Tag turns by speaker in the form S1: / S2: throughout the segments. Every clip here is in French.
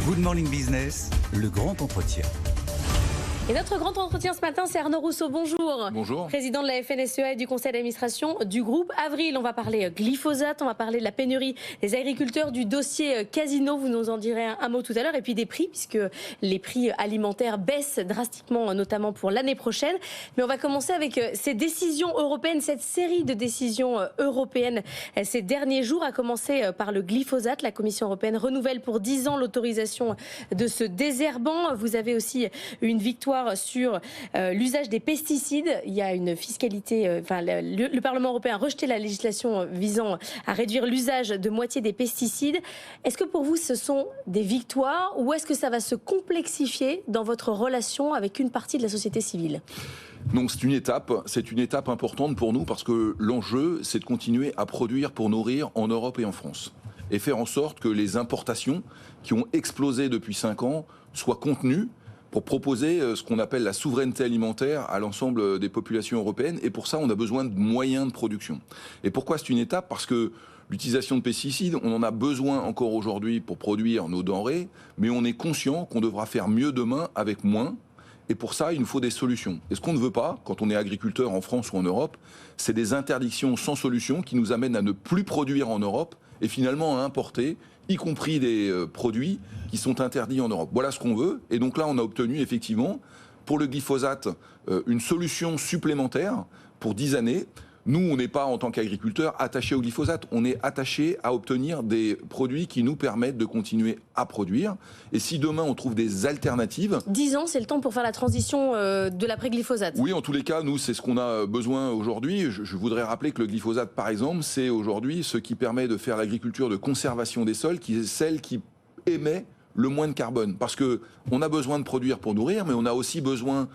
S1: Good Morning Business, le grand entretien.
S2: Et notre grand entretien ce matin, c'est Arnaud Rousseau. Bonjour.
S3: Bonjour.
S2: Président de la FNSEA et du conseil d'administration du groupe Avril. On va parler glyphosate, on va parler de la pénurie des agriculteurs, du dossier Casino. Vous nous en direz un mot tout à l'heure. Et puis des prix, puisque les prix alimentaires baissent drastiquement, notamment pour l'année prochaine. Mais on va commencer avec ces décisions européennes, cette série de décisions européennes ces derniers jours, a commencé par le glyphosate. La Commission européenne renouvelle pour 10 ans l'autorisation de ce désherbant. Vous avez aussi une victoire sur l'usage des pesticides. Il y a une fiscalité, le Parlement européen a rejeté la législation visant à réduire l'usage de moitié des pesticides. Est-ce que pour vous ce sont des victoires ou est-ce que ça va se complexifier dans votre relation avec une partie de la société civile ?
S3: Donc c'est une étape importante pour nous parce que l'enjeu c'est de continuer à produire pour nourrir en Europe et en France et faire en sorte que les importations qui ont explosé depuis 5 ans soient contenues pour proposer ce qu'on appelle la souveraineté alimentaire à l'ensemble des populations européennes. Et pour ça, on a besoin de moyens de production. Et pourquoi c'est une étape ? Parce que l'utilisation de pesticides, on en a besoin encore aujourd'hui pour produire nos denrées, mais on est conscient qu'on devra faire mieux demain avec moins. Et pour ça, il nous faut des solutions. Et ce qu'on ne veut pas, quand on est agriculteur en France ou en Europe, c'est des interdictions sans solution qui nous amènent à ne plus produire en Europe et finalement à importer, y compris des produits qui sont interdits en Europe. Voilà ce qu'on veut. Et donc là, on a obtenu effectivement, pour le glyphosate, une solution supplémentaire pour 10 années. Nous, on n'est pas, en tant qu'agriculteurs, attachés au glyphosate. On est attachés à obtenir des produits qui nous permettent de continuer à produire. Et si demain, on trouve des alternatives...
S2: 10 ans, c'est le temps pour faire la transition de l'après-glyphosate.
S3: Oui, en tous les cas, nous, c'est ce qu'on a besoin aujourd'hui. Je voudrais rappeler que le glyphosate, par exemple, c'est aujourd'hui ce qui permet de faire l'agriculture de conservation des sols, qui est celle qui émet le moins de carbone. Parce qu'on a besoin de produire pour nourrir, mais on a aussi besoin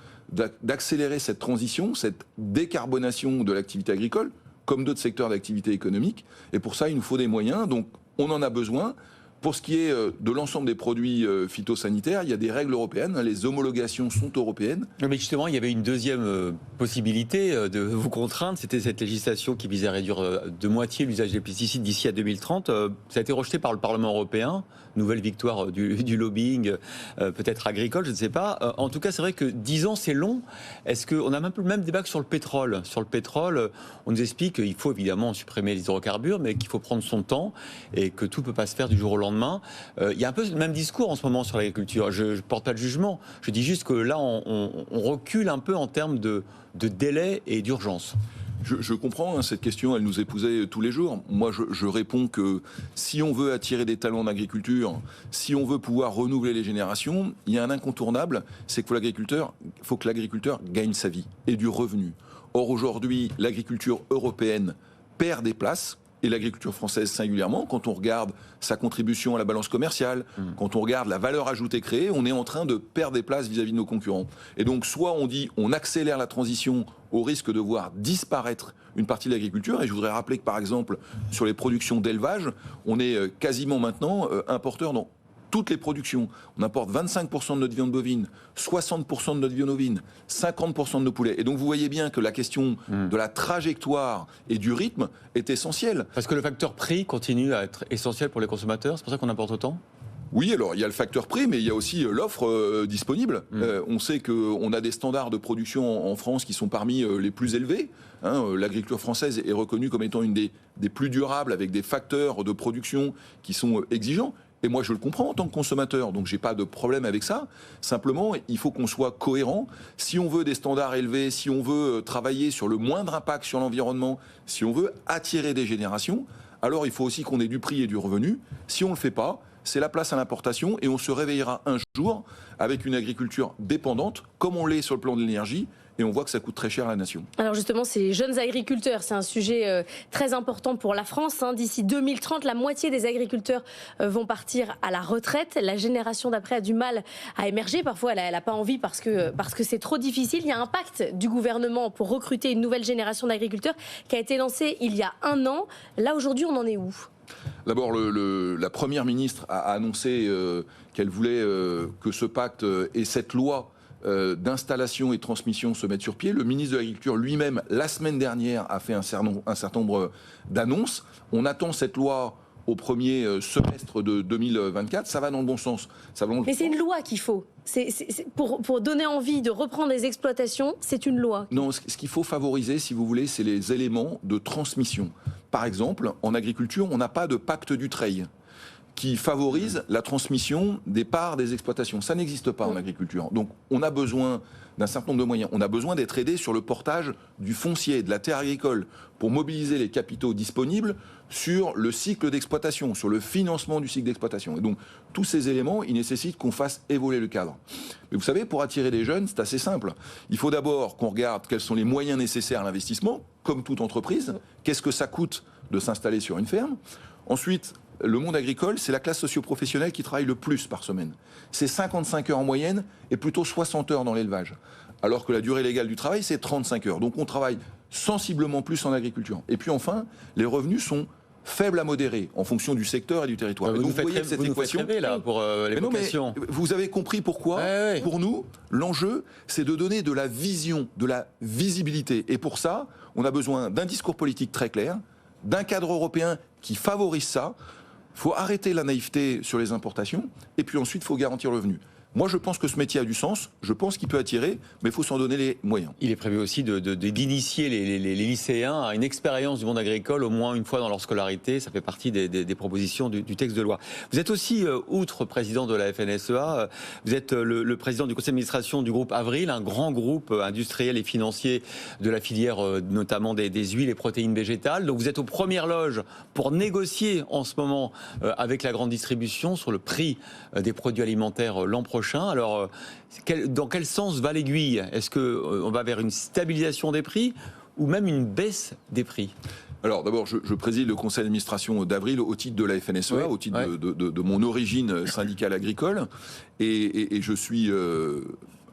S3: d'accélérer cette transition, cette décarbonation de l'activité agricole, comme d'autres secteurs d'activité économique. Et pour ça, il nous faut des moyens. Donc, on en a besoin. Pour ce qui est de l'ensemble des produits phytosanitaires, il y a des règles européennes. Les homologations sont européennes.
S4: Mais justement, il y avait une deuxième possibilité de vous contraindre. C'était cette législation qui visait à réduire de moitié l'usage des pesticides d'ici à 2030. Ça a été rejeté par le Parlement européen. Nouvelle victoire du lobbying, peut-être agricole, je ne sais pas. En tout cas, c'est vrai que 10 ans, c'est long. Est-ce qu'on a un peu le même débat que sur le pétrole ? Sur le pétrole, on nous explique qu'il faut évidemment supprimer les hydrocarbures, mais qu'il faut prendre son temps et que tout ne peut pas se faire du jour au lendemain. Il y a un peu le même discours en ce moment sur l'agriculture. Je ne porte pas de jugement. Je dis juste que là, on recule un peu en termes de délai et d'urgence.
S3: Je comprends, cette question, elle nous est posée tous les jours. Moi, je réponds que si on veut attirer des talents d'agriculture, si on veut pouvoir renouveler les générations, il y a un incontournable, c'est qu'il faut que l'agriculteur gagne sa vie et du revenu. Or, aujourd'hui, l'agriculture européenne perd des places, et l'agriculture française singulièrement, quand on regarde sa contribution à la balance commerciale, quand on regarde la valeur ajoutée créée, on est en train de perdre des places vis-à-vis de nos concurrents. Et donc, soit on dit on accélère la transition au risque de voir disparaître une partie de l'agriculture, et je voudrais rappeler que par exemple, sur les productions d'élevage, on est quasiment maintenant importeur dans toutes les productions. On importe 25% de notre viande bovine, 60% de notre viande ovine, 50% de nos poulets. Et donc vous voyez bien que la question de la trajectoire et du rythme est essentielle.
S4: Parce que le facteur prix continue à être essentiel pour les consommateurs, c'est pour ça qu'on importe autant ?
S3: Oui, alors il y a le facteur prix, mais il y a aussi l'offre disponible. On sait qu'on a des standards de production en France qui sont parmi les plus élevés. L'agriculture française est reconnue comme étant une des plus durables, avec des facteurs de production qui sont exigeants. Et moi, je le comprends en tant que consommateur, donc j'ai pas de problème avec ça. Simplement, il faut qu'on soit cohérent. Si on veut des standards élevés, si on veut travailler sur le moindre impact sur l'environnement, si on veut attirer des générations, alors il faut aussi qu'on ait du prix et du revenu. Si on le fait pas, c'est la place à l'importation et on se réveillera un jour avec une agriculture dépendante, comme on l'est sur le plan de l'énergie, et on voit que ça coûte très cher à la nation.
S2: Alors justement, ces jeunes agriculteurs, c'est un sujet très important pour la France. D'ici 2030, la moitié des agriculteurs vont partir à la retraite. La génération d'après a du mal à émerger. Parfois, elle n'a pas envie parce que c'est trop difficile. Il y a un pacte du gouvernement pour recruter une nouvelle génération d'agriculteurs qui a été lancé il y a 1 an. Là, aujourd'hui, on en est où ?
S3: D'abord, la Première ministre a annoncé qu'elle voulait que ce pacte et cette loi d'installation et de transmission se mettent sur pied. Le ministre de l'Agriculture lui-même, la semaine dernière, a fait un certain nombre d'annonces. On attend cette loi au premier semestre de 2024, ça va dans le bon sens. Ça va dans le
S2: Mais c'est une loi qu'il faut. Pour donner envie de reprendre les exploitations, c'est une loi.
S3: Non, ce qu'il faut favoriser, si vous voulez, c'est les éléments de transmission. Par exemple, en agriculture, on n'a pas de pacte du treil qui favorise la transmission des parts des exploitations. Ça n'existe pas en agriculture. Donc on a besoin d'un certain nombre de moyens. On a besoin d'être aidé sur le portage du foncier, de la terre agricole, pour mobiliser les capitaux disponibles sur le cycle d'exploitation, sur le financement du cycle d'exploitation. Et donc tous ces éléments, ils nécessitent qu'on fasse évoluer le cadre. Mais vous savez, pour attirer des jeunes, c'est assez simple. Il faut d'abord qu'on regarde quels sont les moyens nécessaires à l'investissement, comme toute entreprise. Qu'est-ce que ça coûte de s'installer sur une ferme ? Ensuite, le monde agricole, c'est la classe socio-professionnelle qui travaille le plus par semaine. C'est 55 heures en moyenne et plutôt 60 heures dans l'élevage. Alors que la durée légale du travail, c'est 35 heures. Donc on travaille sensiblement plus en agriculture. Et puis enfin, les revenus sont faibles à modérés en fonction du secteur et du territoire.
S4: Vous
S3: donc
S4: nous faites
S3: voyez cette équation
S4: rêver, là, pour l'évocation.
S3: Vous avez compris pourquoi.
S4: Ouais.
S3: Pour nous, l'enjeu, c'est de donner de la vision, de la visibilité. Et pour ça, on a besoin d'un discours politique très clair, d'un cadre européen qui favorise ça. Il faut arrêter la naïveté sur les importations, et puis ensuite, il faut garantir le revenu. Moi, je pense que ce métier a du sens, je pense qu'il peut attirer, mais il faut s'en donner les moyens.
S4: Il est prévu aussi d'initier les lycéens à une expérience du monde agricole au moins une fois dans leur scolarité. Ça fait partie des propositions du texte de loi. Vous êtes aussi, outre président de la FNSEA, vous êtes le président du conseil d'administration du groupe Avril, un grand groupe industriel et financier de la filière notamment des huiles et protéines végétales. Donc vous êtes aux premières loges pour négocier en ce moment avec la grande distribution sur le prix des produits alimentaires l'an prochain. Alors, dans quel sens va l'aiguille ? Est-ce qu'on va vers une stabilisation des prix ou même une baisse des prix ?
S3: Alors d'abord, je préside le conseil d'administration d'Avril au titre de la FNSEA,
S4: oui,
S3: au titre de mon origine syndicale agricole, et je suis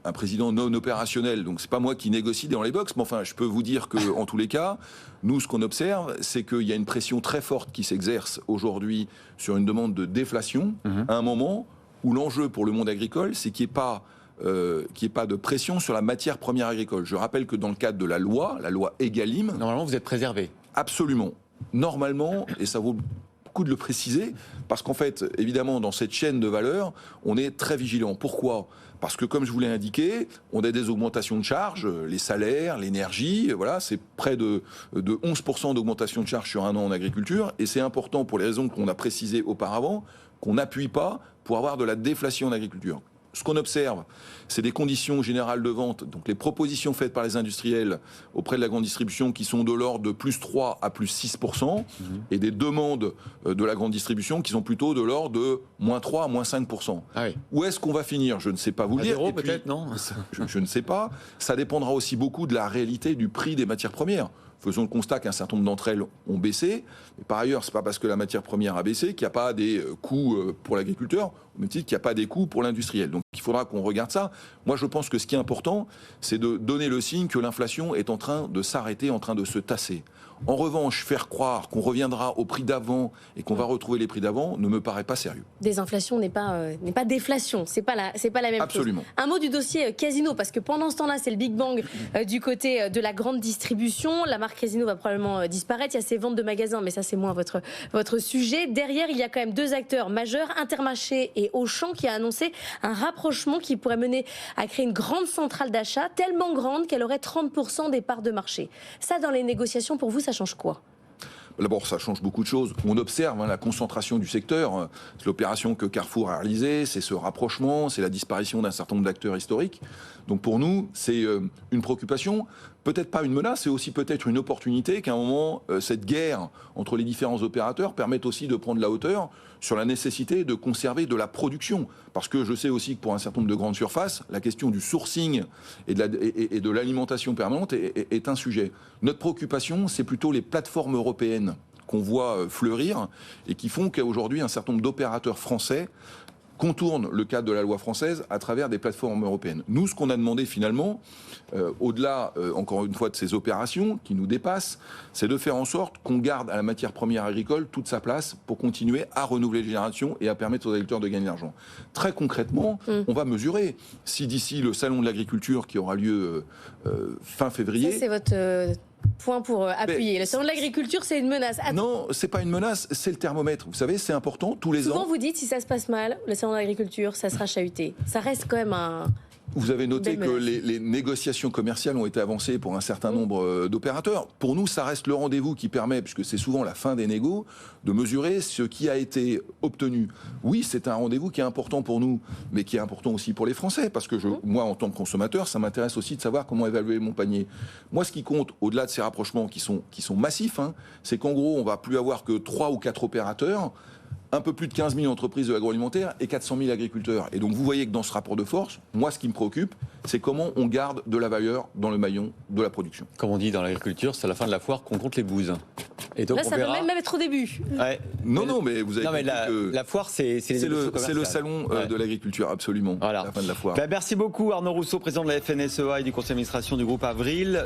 S3: un président non opérationnel, donc c'est pas moi qui négocie dans les box, mais enfin je peux vous dire que en tous les cas, nous ce qu'on observe, c'est qu'il y a une pression très forte qui s'exerce aujourd'hui sur une demande de déflation à un moment où l'enjeu pour le monde agricole, c'est qu'il n'y ait pas de pression sur la matière première agricole. Je rappelle que dans le cadre de la loi Egalim...
S4: Normalement, vous êtes préservé.
S3: Absolument. Normalement, et ça vaut le coup de le préciser, parce qu'en fait, évidemment, dans cette chaîne de valeur, on est très vigilant. Pourquoi ? Parce que, comme je vous l'ai indiqué, on a des augmentations de charges, les salaires, l'énergie, voilà, c'est près de 11% d'augmentation de charges sur un an en agriculture, et c'est important pour les raisons qu'on a précisées auparavant, qu'on n'appuie pas pour avoir de la déflation en agriculture. Ce qu'on observe, c'est des conditions générales de vente, donc les propositions faites par les industriels auprès de la grande distribution qui sont de l'ordre de plus 3 à plus 6%, et des demandes de la grande distribution qui sont plutôt de l'ordre de moins 3 à moins 5%.
S4: Ah oui.
S3: Où est-ce qu'on va finir ? Je ne sais pas vous le dire.
S4: Zéro,
S3: Et puis,
S4: peut-être, non ?
S3: je ne sais pas. Ça dépendra aussi beaucoup de la réalité du prix des matières premières. Faisons le constat qu'un certain nombre d'entre elles ont baissé. Mais par ailleurs, ce n'est pas parce que la matière première a baissé qu'il n'y a pas des coûts pour l'agriculteur, au même titre qu'il n'y a pas des coûts pour l'industriel. Donc il faudra qu'on regarde ça. Moi, je pense que ce qui est important, c'est de donner le signe que l'inflation est en train de s'arrêter, en train de se tasser. En revanche, faire croire qu'on reviendra au prix d'avant et qu'on va retrouver les prix d'avant ne me paraît pas sérieux.
S2: Désinflation n'est pas déflation, c'est pas la même
S3: Absolument.
S2: chose. Un mot du dossier Casino, parce que pendant ce temps-là, c'est le Big Bang du côté de la grande distribution. La marque Casino va probablement disparaître. Il y a ces ventes de magasins, mais ça c'est moins votre sujet. Derrière, il y a quand même deux acteurs majeurs, Intermarché et Auchan, qui a annoncé un rapprochement qui pourrait mener à créer une grande centrale d'achat, tellement grande qu'elle aurait 30% des parts de marché. Ça, dans les négociations, pour vous, ça change quoi ?
S3: D'abord, ça change beaucoup de choses. On observe la concentration du secteur. C'est l'opération que Carrefour a réalisée, c'est ce rapprochement, c'est la disparition d'un certain nombre d'acteurs historiques. Donc pour nous, c'est une préoccupation, peut-être pas une menace, c'est aussi peut-être une opportunité qu'à un moment, cette guerre entre les différents opérateurs permette aussi de prendre la hauteur sur la nécessité de conserver de la production. Parce que je sais aussi que pour un certain nombre de grandes surfaces, la question du sourcing et de l'alimentation permanente est un sujet. Notre préoccupation, c'est plutôt les plateformes européennes qu'on voit fleurir et qui font qu'aujourd'hui, un certain nombre d'opérateurs français contournent le cadre de la loi française à travers des plateformes européennes. Nous, ce qu'on a demandé finalement, au-delà, encore une fois, de ces opérations qui nous dépassent, c'est de faire en sorte qu'on garde à la matière première agricole toute sa place pour continuer à renouveler les générations et à permettre aux agriculteurs de gagner de l'argent. Très concrètement, on va mesurer si d'ici le salon de l'agriculture qui aura lieu fin février...
S2: Ça, c'est votre Point pour appuyer. Le salon de l'agriculture, c'est une menace.
S3: Non, c'est pas une menace, c'est le thermomètre. Vous savez, c'est important tous les
S2: Souvent,
S3: ans.
S2: vous dites, si ça se passe mal, le salon de l'agriculture, ça sera chahuté. Ça reste quand même un...
S3: Vous avez noté
S2: Belle
S3: que
S2: menace.
S3: les négociations commerciales ont été avancées pour un certain nombre d'opérateurs. Pour nous, ça reste le rendez-vous qui permet, puisque c'est souvent la fin des négos, de mesurer ce qui a été obtenu. Oui, c'est un rendez-vous qui est important pour nous, mais qui est important aussi pour les Français, parce que moi, en tant que consommateur, ça m'intéresse aussi de savoir comment évaluer mon panier. Moi, ce qui compte, au-delà de ces rapprochements qui sont massifs, c'est qu'en gros, on va plus avoir que 3 ou 4 opérateurs, un peu plus de 15 000 entreprises de l'agroalimentaire et 400 000 agriculteurs. Et donc vous voyez que dans ce rapport de force, moi ce qui me préoccupe, c'est comment on garde de la valeur dans le maillon de la production.
S4: Comme on dit dans l'agriculture, c'est à la fin de la foire qu'on compte les bouses. Et donc
S2: Là,
S4: on
S2: ça
S4: verra...
S2: peut même être au début.
S4: Ouais.
S3: Non, mais vous avez
S4: Non, mais
S3: compris que
S4: la foire, c'est
S3: le salon de l'agriculture, absolument,
S4: Voilà.
S3: à la fin de la foire.
S4: Merci beaucoup Arnaud Rousseau, président de la FNSEA et du conseil d'administration du groupe Avril.